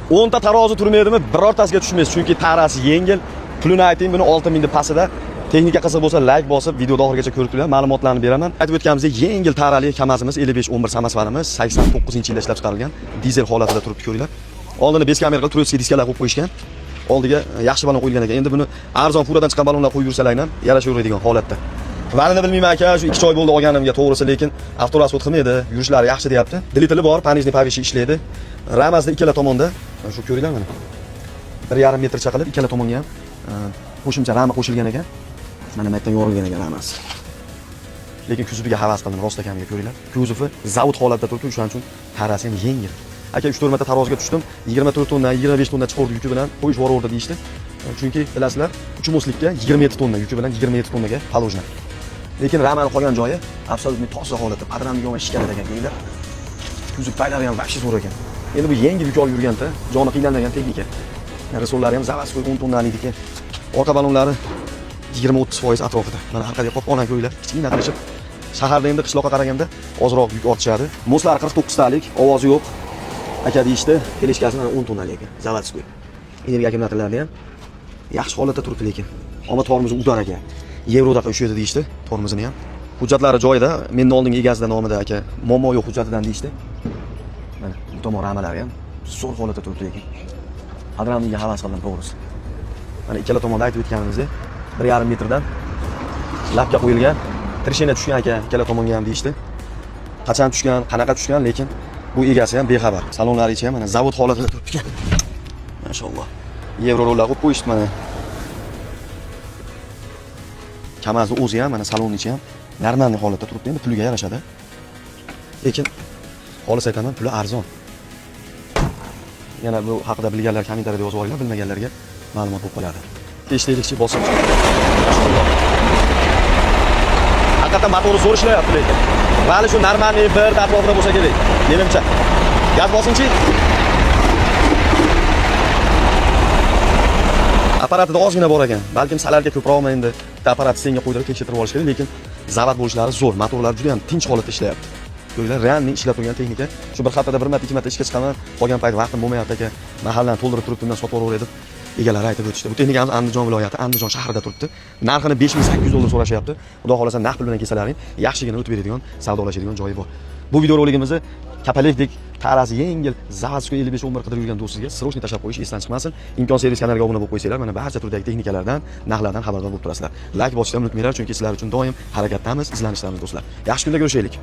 10 ta tarozi turmaydimi, birortasiga tushmaysiz, chunki tarasi yengil. Pulini ayting, buni 6000 deb pastida. Texnika qiziq bo'lsa like bosib, videoda oxirigacha ko'rib turing, ma'lumotlarni beraman. Aytib o'tganimizdek, yengil tarali Kamazimiz 55-11 samosvalimiz 89-yilda ishlab chiqarilgan, dizel holatida turibdi, ko'ringlar. Oldini bes kamera qilib turuvchi diskalar qo'yib qo'yishgan. Oldiga yaxshi balon qo'yilgan ekan. Endi buni arzon furadan chiqqan balonlar qo'yib yursalar ham yarashaveradigan holatda. Valini bilmayman aka, shu 2 oy bo'ldi olganimga to'g'risi, lekin avtorasxod qilmaydi, yurishlari yaxshi deyapti. Dvigateli bor, panejniy pavishi ishlaydi. Ramazda ikkala tomonda, shu ko'ringlar mana. 1,5 metrcha qilib ikkala tomonga ham qo'shimcha rama qo'shilgan ekan. Mana bu yerdan yorilgan ekan ramasi. Lekin kuzuviga havas qildim, rost ekanligiga ko'ringlar. Kuzuvi zavod holatda turibdi, shuning uchun tarasi ham yengil. Aka 3-4 marta taroziga tushdim, 24 tonna, 25 tonna chiqardi yuki bilan qo'yish boraverdi deyishdi. Chunki bilasizlar, 3 moslikka 27 tonna yuki bilan 27 tonnaga palojna. Lekin ramani qolgan joyi absolutni toza holatda, padramga yo'q ishgan ekan ko'ringlar. Kuzuv paylari ham vahshiy zo'r ekan. Endi bu yengil yuk olib yurganda, joni qiynalmagan texnika. Risollari ham zavaskoy 10 tonnalikligi. Orqa balonlari 20-30% atrofida. Mana orqaga qopqondan ko'ringlar, kichkina qilishib. Shaharda endi qishloqqa qaraganda ozroq yuk ortishadi. Moslari 49 talik, ovozi yo'q. Aka deyishdi, kelishkasi mana 10 tonnalik ekan, zavodskoy. Energiya akkumulyatorlari ham yaxshi holatda turibdi lekin. Ammo tormozi udar aka. Yevroda qo'shiydi deyishdi, tormozini ham. Hujjatlari joyida, mendan oldingi egasidan nomida aka, muammo yo'q hujjatidan deyishdi. Mana bu tomon ramalari ham zo'r holatda turibdi lekin. Adramga havas qildim to'g'risi. Mana ikkala tomonda aytib o'tganimizdek 1,5 metrdan lapga qo'yilgan, trishena tushgan aka, ikkala tomonga ham deyishdi. Qachon tushgan, qanaqa tushgan, lekin bu egasi ham bexabar. Salonlari ichi ham mana zavod holatida turibdi ekan. Mashalloh. Yevro rollar qo'yib qo'yishdi mana. Kamazning o'zi ham mana salon ichi ham normalniy holatda turibdi. Endi puliga yarashadi. Lekin xolis aytaman, puli arzon. Yana bu haqida bilganlar kommentariyada yozib olinglar, bilmaganlarga ma'lumot bo'lib qoladi. Teshlikchi bosib. Haqiqatan motori zo'r ishlayapti lekin. Vali shu normalniy bir atrofida bo'lsa kerak. Menimcha. Gaz bosinchi. Apparatida ozgina bor ekan. Balkim salarga ko'proqmi endi apparat senga qo'ydirib tekshirib olish kerak, lekin zavod bo'lishlari zo'r. Motorlar juda ham tinch holatda ishlayapti. Ko'ringlar, realniy ishlab turgan texnika. Shu bir haftada bir marta, 2 marta ishga chiqaman, qolgan payt vaqtim bo'lmayapti aka. Mahallani to'ldirib turibdi, undan sotib olaveradi. Egalari aytib o'tishdi. Bu texnikamiz Andijon viloyati, Andijon shahrida turibdi. Narxini 5800 dollar so'rashyapti. Xudo xolasa naqd pul bilan kelsalaring, yaxshigina o'tib beradigan, savdolashadigan joyi bor. Bu videorolikimizni kapalakdek tarasi yengil Zavadskoy 55-11 qidirib yurgan do'stingizga srochniy tashlab qo'yish esdan chiqmasin. Imkon servis kanaliga obuna bo'lib qo'ysanglar, mana barcha turdagi texnikalardan, narxlardan xabardor bo'lib turasizlar. Like bosishni unutmanglar, chunki sizlar uchun doim harakatdamiz, izlanishdamiz do'stlar. Yaxshi kunda ko'rishaylik.